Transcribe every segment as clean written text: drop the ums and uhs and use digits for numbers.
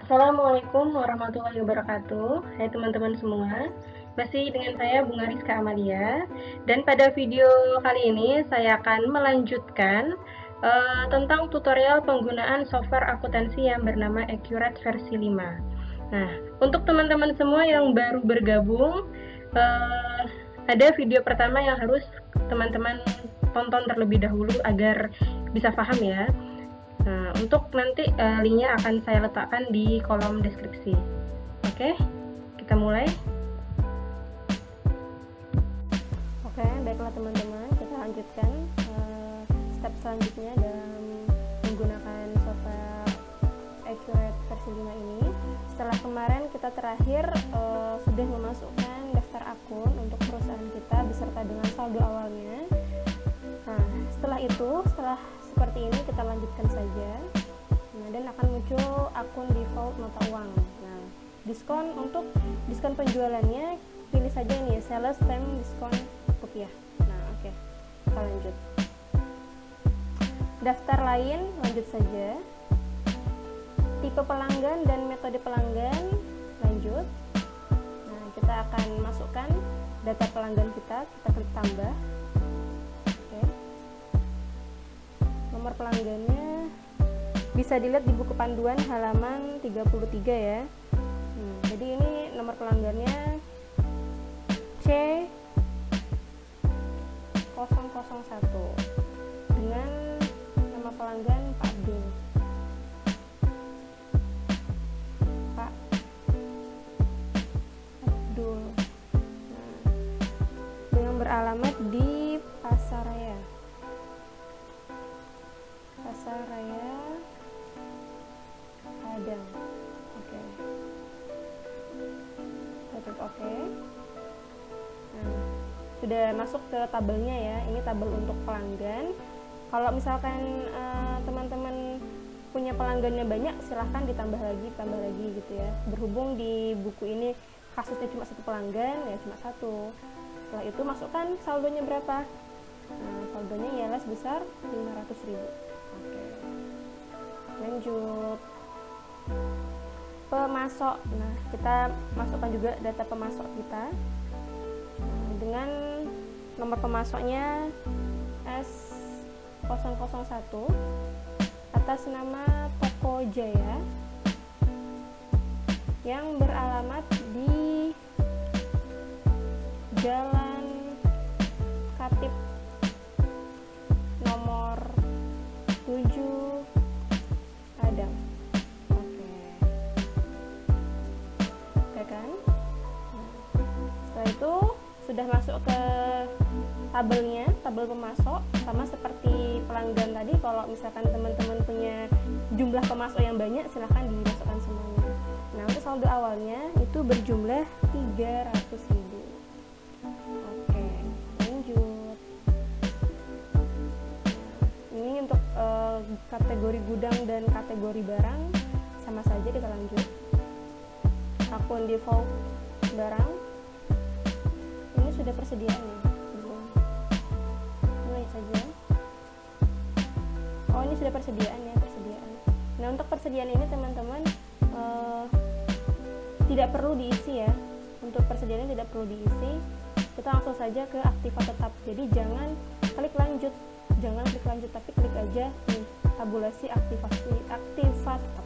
Assalamualaikum warahmatullahi wabarakatuh. Hai teman-teman semua, masih dengan saya Bunga Rizka Amalia. Dan pada video kali ini saya akan melanjutkan tentang tutorial penggunaan software akuntansi yang bernama Accurate versi 5. Nah, untuk teman-teman semua yang baru bergabung, ada video pertama yang harus teman-teman tonton terlebih dahulu agar bisa paham ya. Nah, untuk nanti linknya akan saya letakkan di kolom deskripsi. Oke, kita mulai. Oke, baiklah teman-teman, kita lanjutkan step selanjutnya dalam menggunakan software Accurate versi 5 ini. Setelah kemarin kita terakhir sudah memasukkan daftar akun untuk perusahaan kita beserta dengan saldo awalnya. Nah, setelah seperti ini kita lanjutkan saja. Nah, dan akan muncul akun default mata uang. Nah, untuk diskon penjualannya pilih saja ini sales time diskon rupiah. Nah, oke. Kita lanjut. Daftar lain lanjut saja. Tipe pelanggan dan metode pelanggan lanjut. Nah, kita akan masukkan data pelanggan kita klik tambah. Nomor pelanggannya bisa dilihat di buku panduan halaman 33 ya. Jadi ini nomor pelanggannya C001 dengan nama pelanggan Pak Abdul. Pak Abdul. Nah, dengan beralamat di Pasar Raya Padang. Oke. Klik oke. Nah, sudah masuk ke tabelnya ya. Ini tabel untuk pelanggan. Kalau misalkan teman-teman punya pelanggannya banyak, silahkan ditambah lagi gitu ya. Berhubung di buku ini kasusnya cuma satu pelanggan, ya cuma satu. Setelah itu masukkan saldonya berapa. Nah, saldonya ialah sebesar 500.000. Oke. Lanjut. Pemasok. Nah, kita masukkan juga data pemasok kita. Dengan nomor pemasoknya S001 atas nama Toko Jaya yang beralamat di Jalan Katip nomor 7 Padang. Oke kan? Setelah itu sudah masuk ke tabelnya, tabel pemasok, sama seperti pelanggan tadi. Kalau misalkan teman-teman punya jumlah pemasok yang banyak, silahkan dimasukkan semuanya. Nah, untuk saldo awalnya itu berjumlah 300.000. Oke, lanjut. Ini untuk kategori gudang dan kategori barang sama saja, kita lanjut. Akun default barang ini sudah persediaannya, belum. Mulai saja. Oh, ini sudah persediaan. Nah, untuk persediaan ini teman-teman tidak perlu diisi ya. Untuk persediaan ini tidak perlu diisi. Kita langsung saja ke aktiva tetap. Jadi jangan klik lanjut, tapi klik aja di tabulasi aktiva tetap.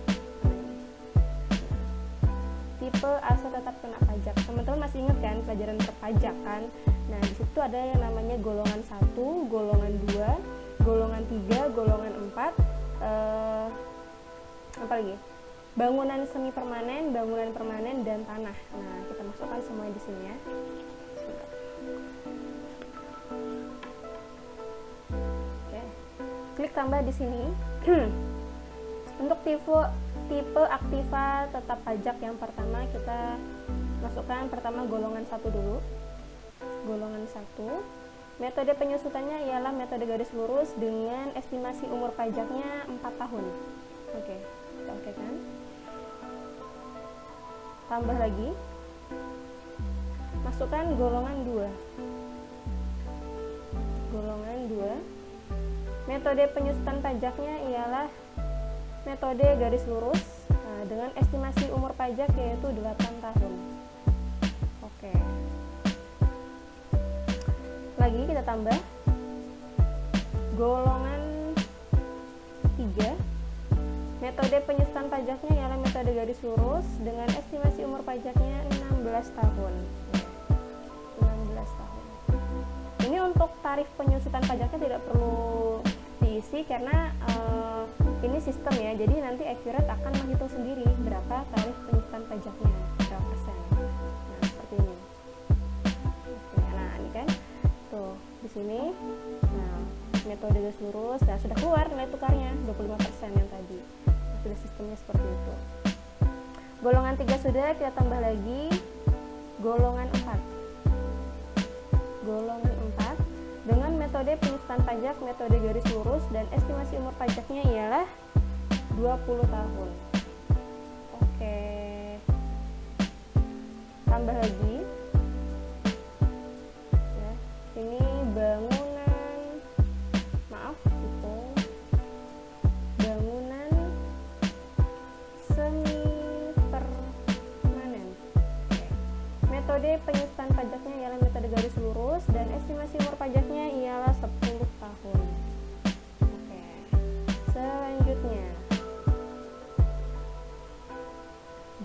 Tipe aset tetap kena pajak. Teman-teman masih ingat kan pelajaran perpajakan? Nah, di situ ada yang namanya golongan 1, golongan 2, golongan 3, golongan 4, apa lagi? Bangunan semi permanen, bangunan permanen, dan tanah. Nah, kita masukkan semuanya di sini ya. Oke. Klik tambah di sini. Untuk tipe aktiva tetap pajak yang pertama, kita masukkan pertama golongan 1 dulu. Golongan 1. Metode penyusutannya ialah metode garis lurus dengan estimasi umur pajaknya 4 tahun. Oke, kita oke kan? Tambah lagi. Masukkan golongan 2. Golongan 2. Metode penyusutan pajaknya ialah metode garis lurus. Nah, dengan estimasi umur pajak yaitu 8 tahun. Oke. Lagi kita tambah golongan 3. Metode penyusutan pajaknya ialah metode garis lurus dengan estimasi umur pajaknya 16 tahun. 16 tahun. Ini untuk tarif penyusutan pajaknya tidak perlu diisi karena ini sistem ya. Jadi nanti Accurate akan menghitung sendiri berapa tarif penyusutan pajaknya, berapa persen. Nah, seperti ini. Oke, nah ini kan. Tuh, di sini. Nah, metode garis lurus, nah sudah keluar nilai tukarnya 25% yang tadi. Nah, sudah sistemnya seperti itu. Golongan 3 sudah, kita tambah lagi golongan 4. Golongan 4 dengan metode penyusutan pajak, metode garis lurus dan estimasi umur pajaknya ialah 20 tahun. Oke. Tambah lagi. Ya, ini bangunan, maaf, hitung. Bangunan semi permanen. Oke. Metode penyusutan pajaknya ialah metode garis lurus dan estimasi umur pajaknya ialah 10 tahun. Oke. Selanjutnya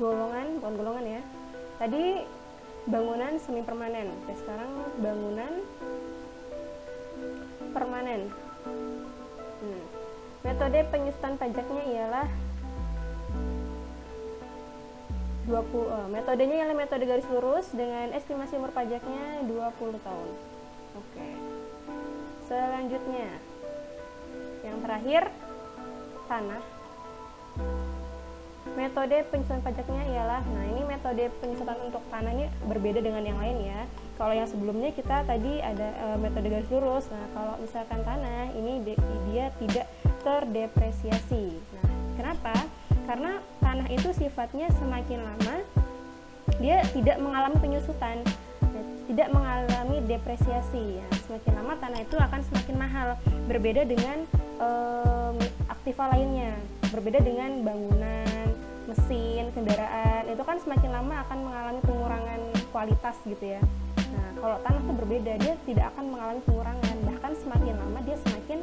bukan golongan ya. Tadi bangunan semi permanen. Oke, sekarang bangunan permanen. Metode penyusutan pajaknya ialah metodenya ialah metode garis lurus dengan estimasi umur pajaknya 20 tahun. Oke. Selanjutnya yang terakhir, tanah. Metode penyusutan pajaknya ialah, nah ini metode penyusutan untuk tanah ini berbeda dengan yang lain ya. Kalau yang sebelumnya kita tadi ada metode garis lurus. Nah, kalau misalkan tanah ini dia tidak terdepresiasi. Nah, kenapa? Karena tanah itu sifatnya semakin lama dia tidak mengalami penyusutan, tidak mengalami depresiasi. Ya, semakin lama tanah itu akan semakin mahal. Berbeda dengan aktiva lainnya, berbeda dengan bangunan, mesin, kendaraan. Itu kan semakin lama akan mengalami pengurangan kualitas gitu ya. Nah, kalau tanah itu berbeda, dia tidak akan mengalami pengurangan. Bahkan semakin lama dia semakin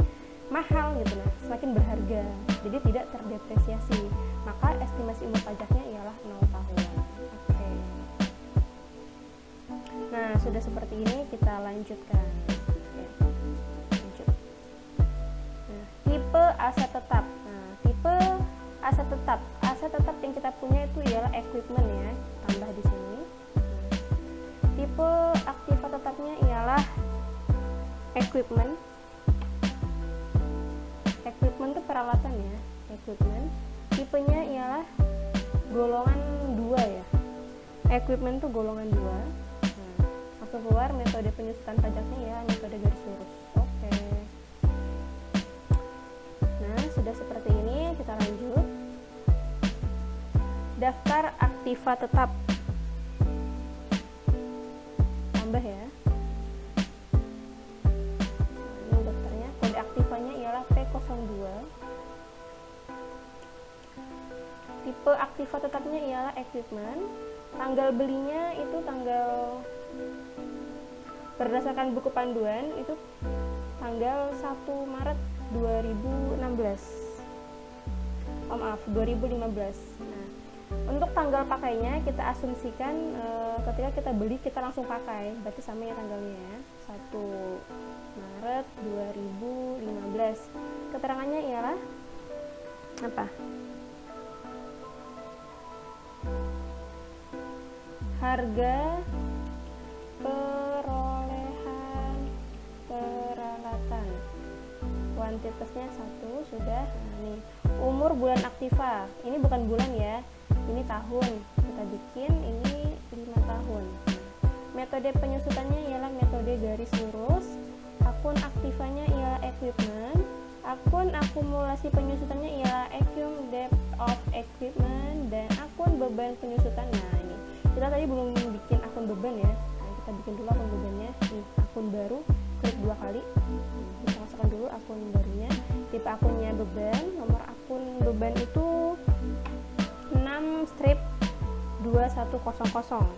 mahal gitu, nah, semakin berharga. Jadi tidak terdepresiasi. Maka estimasi umur pajaknya ialah 0 tahun. Oke. Nah, sudah seperti ini kita lanjutkan. Oke. Lanjut. Nah, tipe aset tetap. Nah, tipe aset tetap. Aset tetap yang kita punya itu ialah equipment ya. Tambah di sini. Tipe aktiva tetapnya ialah equipment. Equipment itu peralatan ya, equipment. Tipenya ialah golongan 2 ya. Equipment itu golongan 2. Nah, langsung keluar metode penyusutan pajaknya ya, metode garis lurus. Oke. Nah, sudah seperti ini, kita lanjut. Daftar aktiva tetap. Tambah ya. Aktivanya ialah P02. Tipe aktiva tetapnya ialah equipment. Tanggal belinya itu tanggal berdasarkan buku panduan itu tanggal 1 Maret 2016. Maaf, 2015. Nah, untuk tanggal pakainya kita asumsikan ketika kita beli kita langsung pakai, berarti sama ya tanggalnya ya. 1 Maret 2015. Keterangannya ialah apa? Harga perolehan peralatan. Kuantitasnya 1 sudah. Nah, nih. Umur bulan aktiva. Ini bukan bulan ya. Ini tahun. Kita bikin ini 5 tahun. Metode penyusutannya ialah metode garis lurus. Akun aktivanya ialah equipment. Akun akumulasi penyusutannya ialah accum depth of equipment. Dan akun beban penyusutan. Nah, ini kita tadi belum bikin akun beban ya. Nah, kita bikin dulu akun bebannya. Nih, akun baru, klik 2 kali. Kita masukkan dulu akun barunya. Tipe akunnya beban. Nomor akun beban itu 6 strip 2100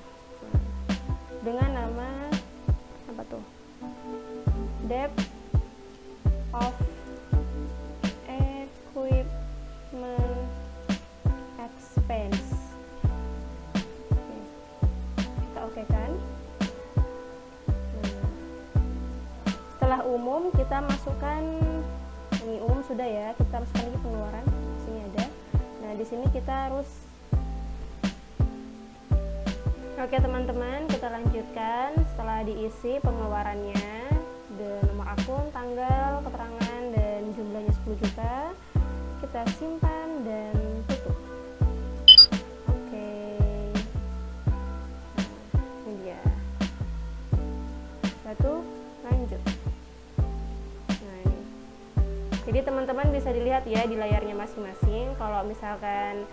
dengan nama apa tuh, depth of equipment expense. Kita oke kan. Setelah umum kita masukkan, ini umum sudah ya, kita masukkan lagi pengeluaran. Di sini ada. Nah, di sini kita harus. Oke teman-teman, kita lanjutkan. Setelah diisi pengeluarannya, nomor akun, tanggal, keterangan, dan jumlahnya 10 juta, kita simpan dan tutup. Oke, nah, ini dia. Satu, lanjut. Nah ini. Jadi teman-teman bisa dilihat ya di layarnya masing-masing. Kalau misalkan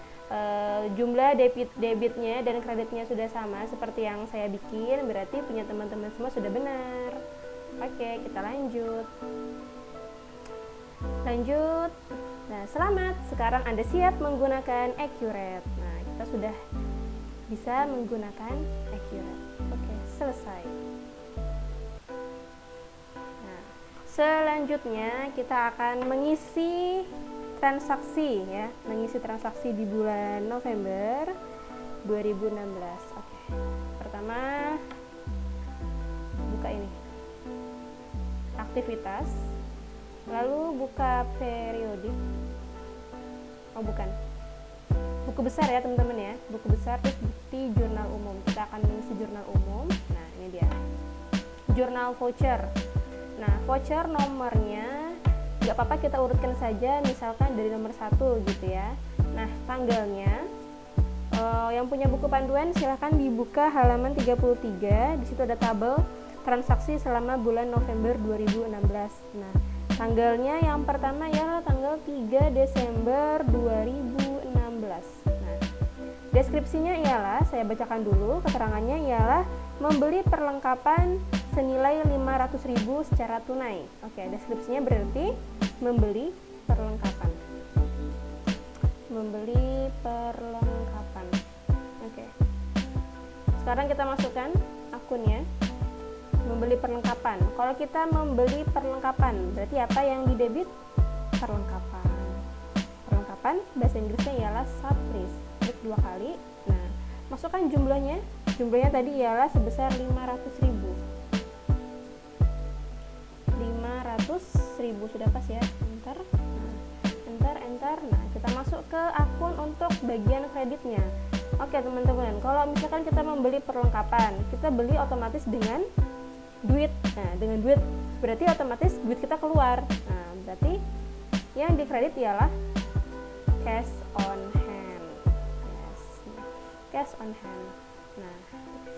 jumlah debitnya dan kreditnya sudah sama seperti yang saya bikin, berarti punya teman-teman semua sudah benar. Oke, kita lanjut. Nah, selamat, sekarang Anda siap menggunakan Accurate. Nah, kita sudah bisa menggunakan Accurate. Oke, selesai. Nah, selanjutnya kita akan mengisi transaksi ya, mengisi transaksi di bulan November 2016. Oke. Pertama, buka ini. Aktivitas. Lalu buka periodik. Oh, bukan. Buku besar ya, teman-teman ya. Buku besar terus bukti jurnal umum. Kita akan mengisi jurnal umum. Nah, ini dia. Jurnal voucher. Nah, voucher nomornya nggak apa-apa kita urutkan saja, misalkan dari nomor 1 gitu ya. Nah, tanggalnya yang punya buku panduan silahkan dibuka halaman 33. Di situ ada tabel transaksi selama bulan November 2016. Nah, tanggalnya yang pertama ya tanggal 3 Desember 2016. Nah, deskripsinya ialah, saya bacakan dulu, keterangannya ialah membeli perlengkapan senilai 500.000 secara tunai. Oke, deskripsinya berarti membeli perlengkapan. Membeli perlengkapan. Oke. Sekarang kita masukkan akunnya. Membeli perlengkapan. Kalau kita membeli perlengkapan, berarti apa yang didebit? Perlengkapan. Perlengkapan bahasa Inggrisnya ialah surprise. Klik 2 kali. Nah, masukkan jumlahnya. Jumlahnya tadi ialah sebesar 500.000. 500.000 sudah pas ya. Enter. Nah, enter. Nah, kita masuk ke akun untuk bagian kreditnya. Oke teman-teman, kalau misalkan kita membeli perlengkapan, kita beli otomatis dengan duit. Nah, dengan duit berarti otomatis duit kita keluar. Nah, berarti yang dikredit ialah cash on hand. Yes. Cash on hand. Nah,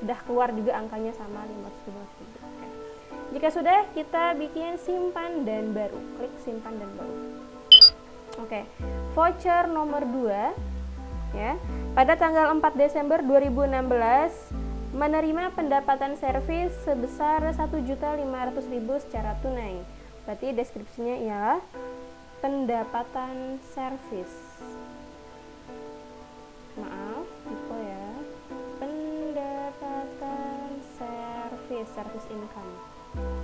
sudah keluar juga angkanya sama 500.000. Oke. Jika sudah, kita bikin simpan dan baru. Klik simpan dan baru. Oke. Voucher nomor 2 ya. Pada tanggal 4 Desember 2016 menerima pendapatan servis sebesar 1.500.000 secara tunai. Berarti deskripsinya ialah pendapatan servis. Maaf, tipe ya. Pendapatan servis, service income.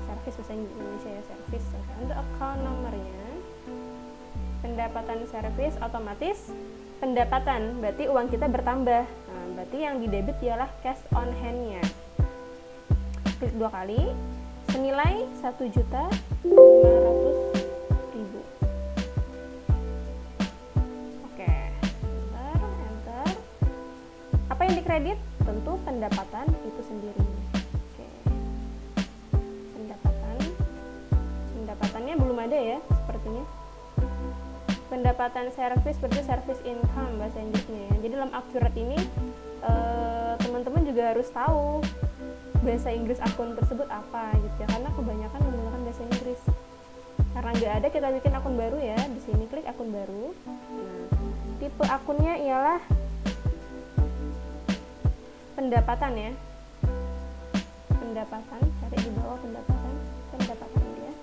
Servis bahasa Indonesia ya, servis. Untuk account nomornya pendapatan servis otomatis pendapatan, berarti uang kita bertambah. Nah, berarti yang didebit ialah cash on hand-nya. Klik 2 kali, senilai 1.500.000. Oke, enter. Apa yang dikredit? Tentu pendapatan itu sendiri. Oke. Pendapatannya belum ada ya, sepertinya. Pendapatan servis berarti service income bahasa Inggrisnya ya. Jadi dalam Accurate ini teman-teman juga harus tahu bahasa Inggris akun tersebut apa gitu ya, karena kebanyakan menggunakan bahasa Inggris. Karena nggak ada, kita bikin akun baru ya. Di sini klik akun baru. Nah, tipe akunnya ialah pendapatan ya. Pendapatan, cari di bawah pendapatan dia. Nah,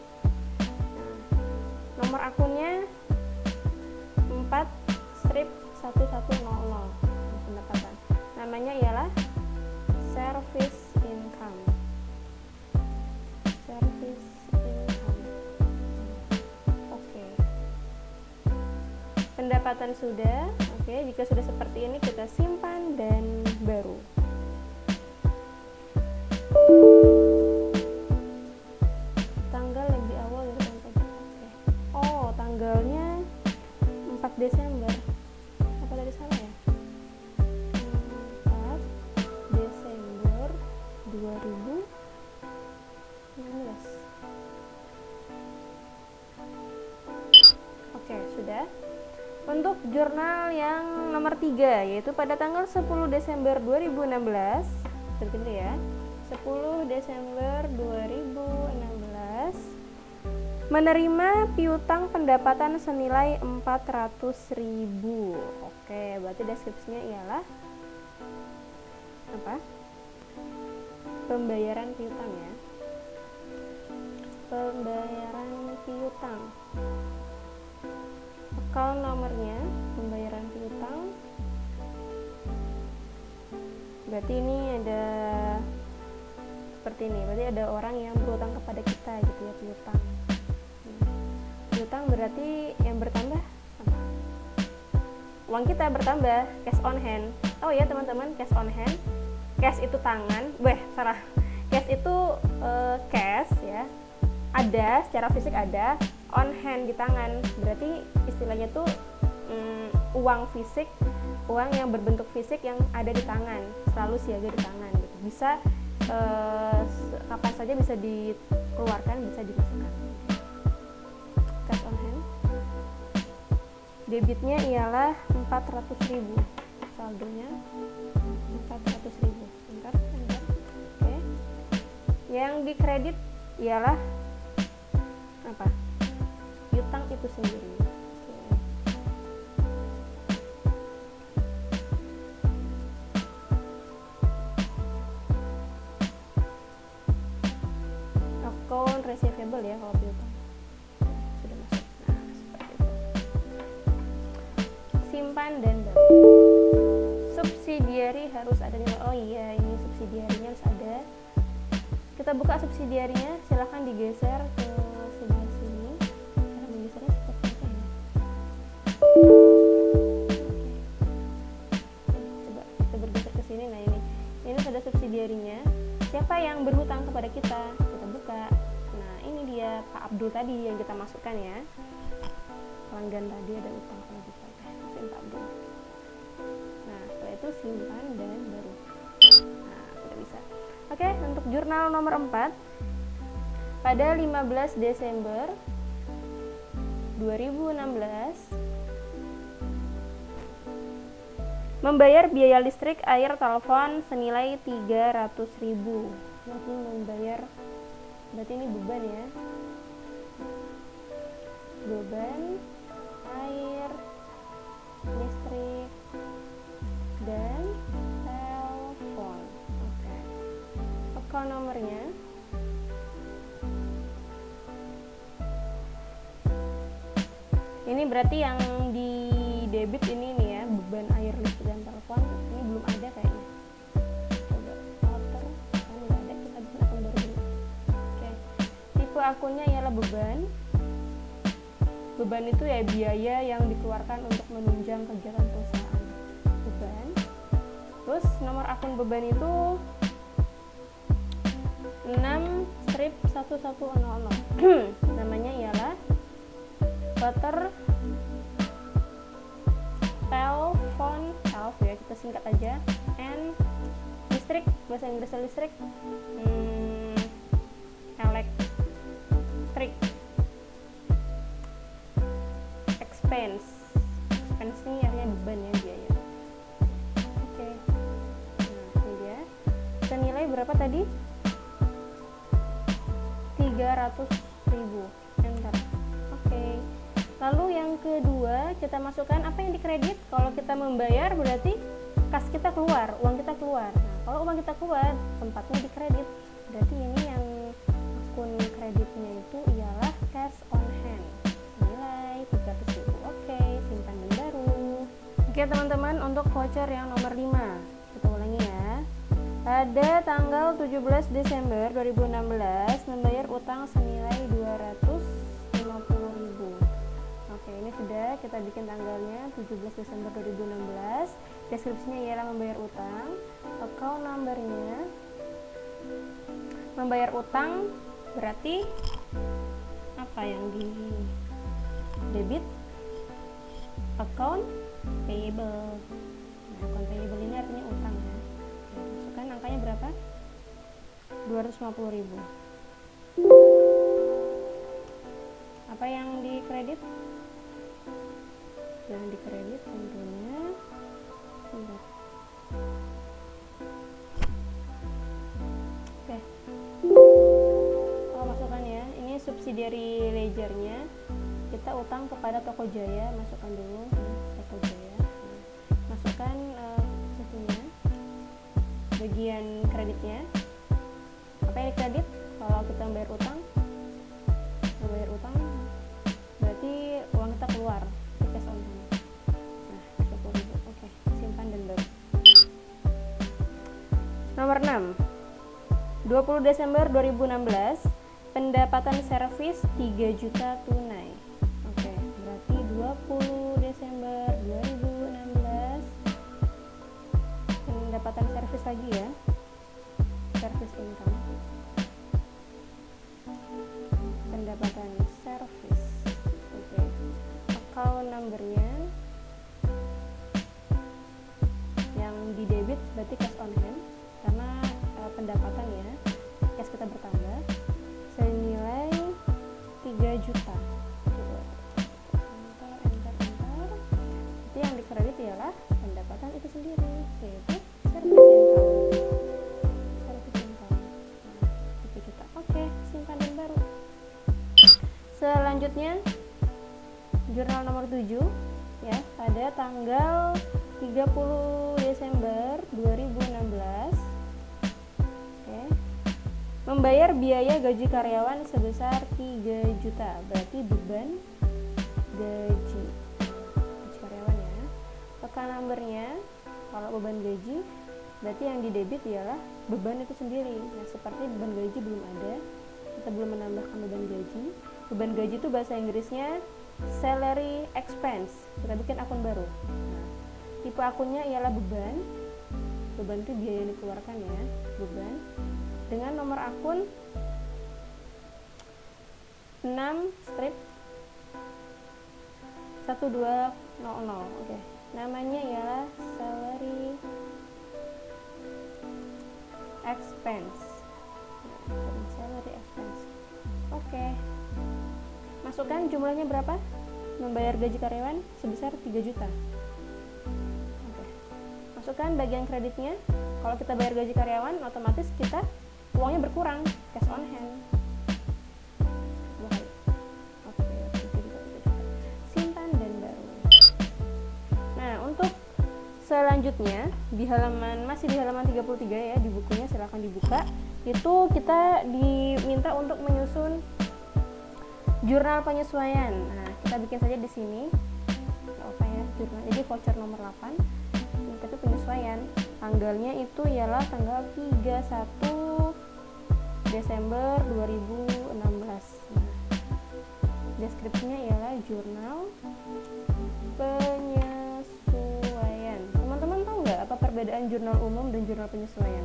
nomor akunnya 4/1100. pendapatan sudah. Oke, jika sudah seperti ini kita simpan dan baru. Tanggal lebih awal dari tanggal. Oke. Oh, tanggalnya 4 Desember. Apa tadi salah ya? 4 Desember 2016. Oke, sudah. Untuk jurnal yang nomor 3, yaitu pada tanggal 10 Desember 2016, terpilih ya, 10 Desember 2016, menerima piutang pendapatan senilai 400.000. Oke, berarti deskripsinya ialah apa? Pembayaran piutang ya. Pembayaran piutang. Account nomornya, pembayaran piutang. Berarti ini ada seperti ini. Berarti ada orang yang berutang kepada kita gitu ya, piutang. Piutang berarti yang bertambah apa? Uang kita bertambah, cash on hand. Oh ya teman-teman, cash on hand. Cash itu tangan. Salah. Cash itu cash ya. Ada, secara fisik ada, on hand di tangan. Berarti istilahnya tuh uang fisik, uang yang berbentuk fisik yang ada di tangan, selalu siaga di tangan gitu. Bisa kapan saja bisa dikeluarkan, bisa dimasukkan. Cash on hand. Debitnya ialah 400.000. Saldonya 400.000. Bentar. Oke. Yang dikredit ialah apa? Piutang itu sendiri. Account receivable ya kalau piutang. Sudah masuk. Nah, seperti itu. Simpan dan baru. Subsidiary harus ada nilai. Oh iya, ini subsidiarinya harus ada. Kita buka subsidiarinya, silahkan digeser ke sebelah sini. Cara menggesernya seperti apa ya? Coba kita bergeser ke sini. Nah ini ada subsidiarinya. Siapa yang berhutang kepada kita? Kita buka. Nah ini dia Pak Abdul tadi yang kita masukkan ya. Pelanggan tadi ada utang kepada kita. Mesin Pak Abdul. Nah setelah itu simpan dan baru. Nah sudah bisa. Oke, untuk jurnal nomor 4 pada 15 Desember 2016 membayar biaya listrik, air, telepon senilai 300.000. Nanti membayar, berarti ini beban ya. Beban air, listrik, dan telepon. Account nomornya ini berarti yang di debit ini nih ya, beban air, listrik, dan telepon ini belum ada kayaknya. Coba water kan nggak ada, kita bikin akun baru dulu. Oke, tipe akunnya ialah beban. Beban itu ya biaya yang dikeluarkan untuk menunjang kegiatan perusahaan. Beban. Terus nomor akun beban itu 6/1100. Namanya ialah water, telepon, ya kita singkat aja, and listrik, bahasa Inggrisnya listrik, electric, expense ini artinya beban ya, biaya. Oke. Nah ini dia, senilai berapa tadi? 300.000. Enter. Oke. Lalu yang kedua, kita masukkan apa yang dikredit. Kalau kita membayar berarti kas kita keluar, uang kita keluar. Nah, kalau uang kita keluar, tempatnya dikredit. Berarti ini yang akun kreditnya itu ialah cash on hand. Nilai 300.000. Oke, simpan dan baru. Oke, teman-teman, untuk voucher yang nomor 5. Kita ulangi ya. Pada tanggal 17 Desember 2016 membayar utang senilai 250.000. Oke, ini sudah kita bikin tanggalnya 17 Desember 2016. Deskripsinya ialah membayar utang. Account numbernya membayar utang, berarti apa yang di debit? Account payable. Nah, account payable ini artinya utang ya. Masukkan angkanya berapa? 250.000. Apa yang di kredit? Yang di kredit tentunya oke. Masukkan ya. Ini subsidiary ledgernya. Kita utang kepada Toko Jaya, masukkan dulu Toko Jaya. Masukkan satunya, bagian kreditnya. Apa yang dikredit? Kalau kita membayar utang berarti uang kita keluar, cash on hand. Nah, 10.000. Oke, simpan dan baru. Nomor 6. 20 Desember 2016, pendapatan servis 3 juta tunai. Oke, berarti 20 Desember 2016 pendapatan servis lagi ya. Servis income. Pendapatan servis. Oke. Account numbernya yang di debit berarti cash on hand karena pendapatan ya, cash kita bertambah senilai 3 juta. Enter. Jadi yang dikredit ialah pendapatan itu sendiri, yaitu service income. Service income. Nah, 3 juta. Oke, simpan dan baru. Selanjutnya jurnal nomor 7 ya, pada tanggal 30 Desember 2016. Oke. Membayar biaya gaji karyawan sebesar 3 juta. Berarti beban gaji karyawan ya. Account numbernya kalau beban gaji berarti yang di debit ialah beban itu sendiri. Nah, seperti beban gaji belum ada, kita belum menambahkan beban gaji. Beban gaji itu bahasa Inggrisnya salary expense. Kita bikin akun baru. Nah, tipe akunnya ialah beban. Beban itu biaya yang dikeluarkan ya, beban. Dengan nomor akun 6 strip 1200. Oke. Namanya ialah salary expense. Salary expense. Oke. Masukkan jumlahnya berapa? Membayar gaji karyawan sebesar 3 juta. Oke. Masukkan bagian kreditnya. Kalau kita bayar gaji karyawan, otomatis kita uangnya berkurang, cash on hand. Oke, simpan dan baru. Nah, untuk selanjutnya masih di halaman 33 ya, di bukunya silahkan dibuka. Itu kita diminta untuk menyusun jurnal penyesuaian. Nah, kita bikin saja di sini. Apa ya, jurnal. Jadi voucher nomor 8. Tapi penyesuaian. Tanggalnya itu ialah tanggal 31 Desember 2016. Nah, deskripsinya ialah jurnal penyesuaian. Teman-teman tahu nggak apa perbedaan jurnal umum dan jurnal penyesuaian?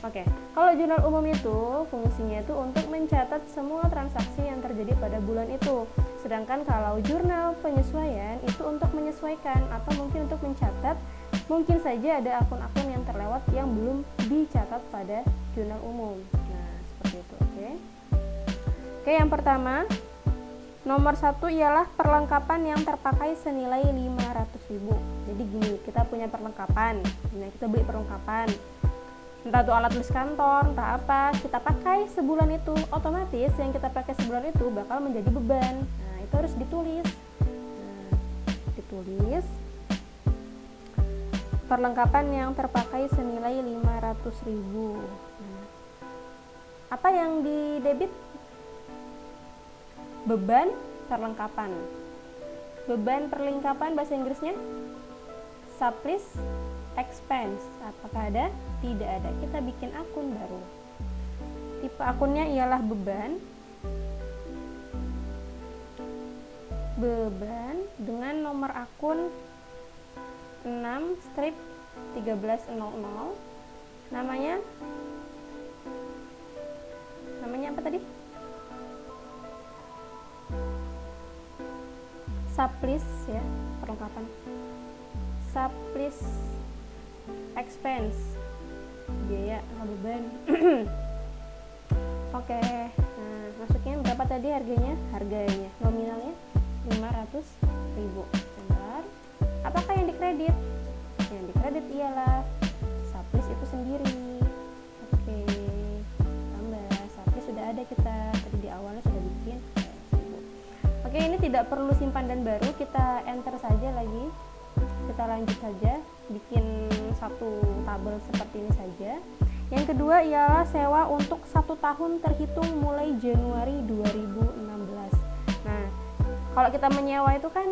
Oke, kalau jurnal umum itu fungsinya itu untuk mencatat semua transaksi yang terjadi pada bulan itu. Sedangkan kalau jurnal penyesuaian itu untuk menyesuaikan atau mungkin untuk mencatat, mungkin saja ada akun-akun yang terlewat yang belum dicatat pada jurnal umum. Nah, seperti itu, oke. Oke, yang pertama, nomor 1 ialah perlengkapan yang terpakai senilai 500.000. Jadi gini, kita punya perlengkapan. Nah, kita beli perlengkapan. Entah itu alat tulis kantor, entah apa, kita pakai sebulan itu, otomatis yang kita pakai sebulan itu bakal menjadi beban. Nah, itu harus ditulis. Nah, ditulis perlengkapan yang terpakai senilai 500.000. Nah, apa yang di debit? Beban perlengkapan. Beban perlengkapan bahasa Inggrisnya surplus expense. Apakah ada? Tidak ada. Kita bikin akun baru. Tipe akunnya ialah beban. beban dengan nomor akun 6-1300. Namanya apa tadi? Supplies ya, perlengkapan. Supplies expense, biaya atau beban. Oke, nah masuknya berapa tadi harganya? Harganya nominalnya 500.000. Bentar. Apakah yang dikredit? Yang dikredit ialah supplies itu sendiri. Oke, tambah supplies sudah ada, kita tadi di awalnya sudah bikin. Oke, ini tidak perlu simpan dan baru, kita enter saja lagi. Kita lanjut saja, bikin satu tabel seperti ini saja. Yang kedua ialah sewa untuk 1 tahun terhitung mulai Januari 2016. Nah, kalau kita menyewa itu kan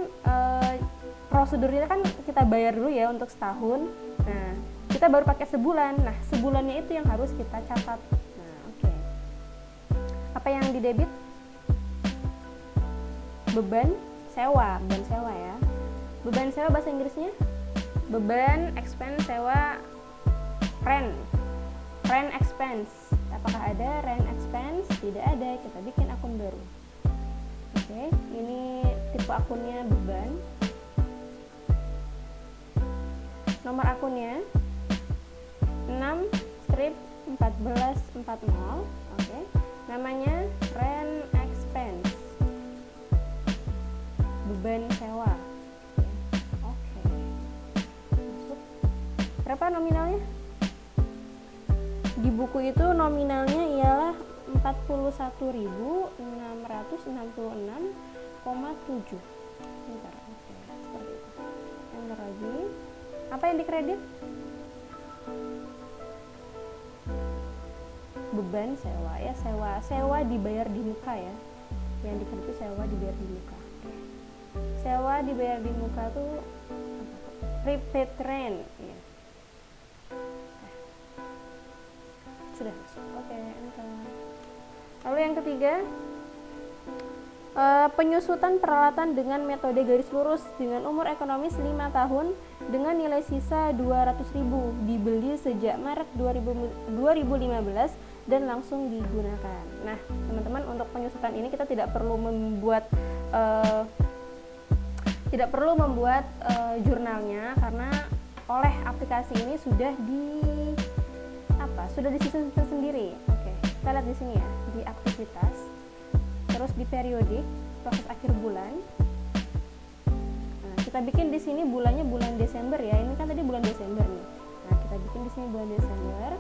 prosedurnya kan kita bayar dulu ya untuk setahun. Nah, kita baru pakai sebulan. Nah, sebulannya itu yang harus kita catat. Nah, oke. Apa yang didebit? Beban sewa ya. Beban sewa bahasa Inggrisnya beban expense sewa rent expense. Apakah ada rent expense? Tidak ada, kita bikin akun baru. Oke, ini tipe akunnya beban. Nomor akunnya 6-1440. Oke, namanya rent expense, beban sewa. Oke, masuk. Berapa nominalnya? Di buku itu nominalnya ialah 41.666,7. Bentar, oke, seperti itu. Enter lagi. Apa yang dikredit? Beban sewa ya, sewa dibayar di muka ya. Yang dikredit sewa dibayar di muka. Sewa dibayar di muka tuh prepaid rent ya. Sudah masuk. Oke, enter. Lalu yang ketiga, penyusutan peralatan dengan metode garis lurus dengan umur ekonomis 5 tahun dengan nilai sisa 200.000, dibeli sejak Maret 2015 dan langsung digunakan. Nah, teman-teman, untuk penyusutan ini kita tidak perlu membuat jurnalnya, karena oleh aplikasi ini sudah disusun sendiri. Oke, kita lihat di sini ya, di aktivitas, terus di periodik, proses akhir bulan. Nah, kita bikin di sini bulannya bulan Desember ya. Ini kan tadi bulan Desember nih. Nah, kita bikin di sini bulan Desember,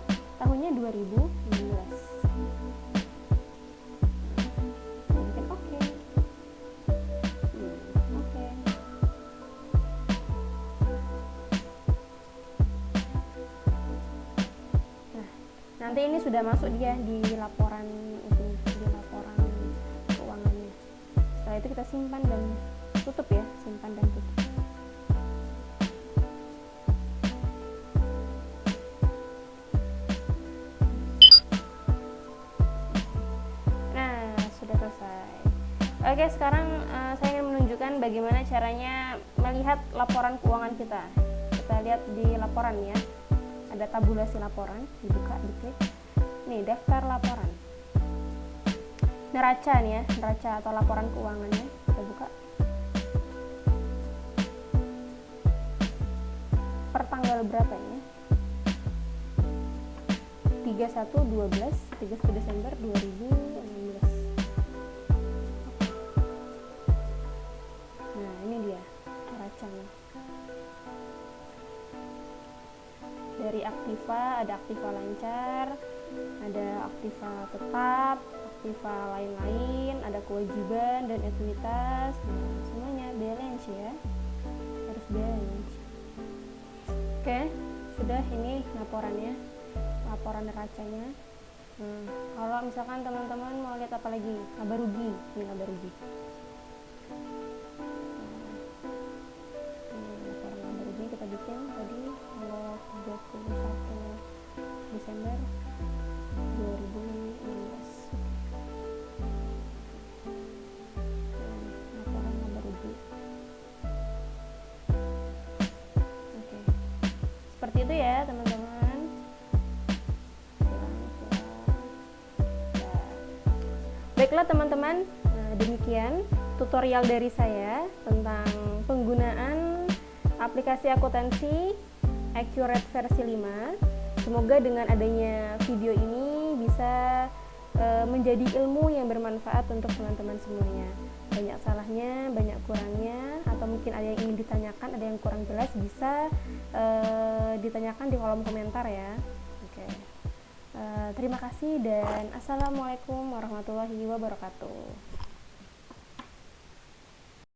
tahunnya 2016. Bikin oke. Oke. Nah, nanti ini sudah masuk dia di laporan keuangannya. Setelah itu kita simpan dan tutup ya, simpan dan tutup. Nah, sudah selesai. Oke, sekarang saya ingin menunjukkan bagaimana caranya melihat laporan keuangan kita. Kita lihat di laporan ya. Ada tabulasi laporan, dibuka, diklik. Nih, daftar laporan. Neraca nih ya, neraca atau laporan keuangannya. Kita buka. Per tanggal berapa ini? 31 Desember 2016. Nah, ini dia neracanya. Dari aktiva, ada aktiva lancar, ada aktiva tetap, aktiva lain-lain, ada kewajiban dan ekuitas. Nah, semuanya balance ya, harus balance. Oke, sudah, ini laporannya, laporan neracanya. Kalau misalkan teman-teman mau lihat apa lagi, laba rugi, ini laba rugi. Laporan laba rugi kita bikin tadi tanggal 21 Desember 2016. Laporan laba rugi. itu ya teman-teman. Baiklah teman-teman, demikian tutorial dari saya tentang penggunaan aplikasi akuntansi Accurate versi 5. Semoga dengan adanya video ini bisa menjadi ilmu yang bermanfaat untuk teman-teman semuanya. Banyak salahnya, banyak kurangnya, atau mungkin ada yang ingin ditanyakan, ada yang kurang jelas, bisa ditanyakan di kolom komentar ya. Oke. Terima kasih dan assalamualaikum warahmatullahi wabarakatuh.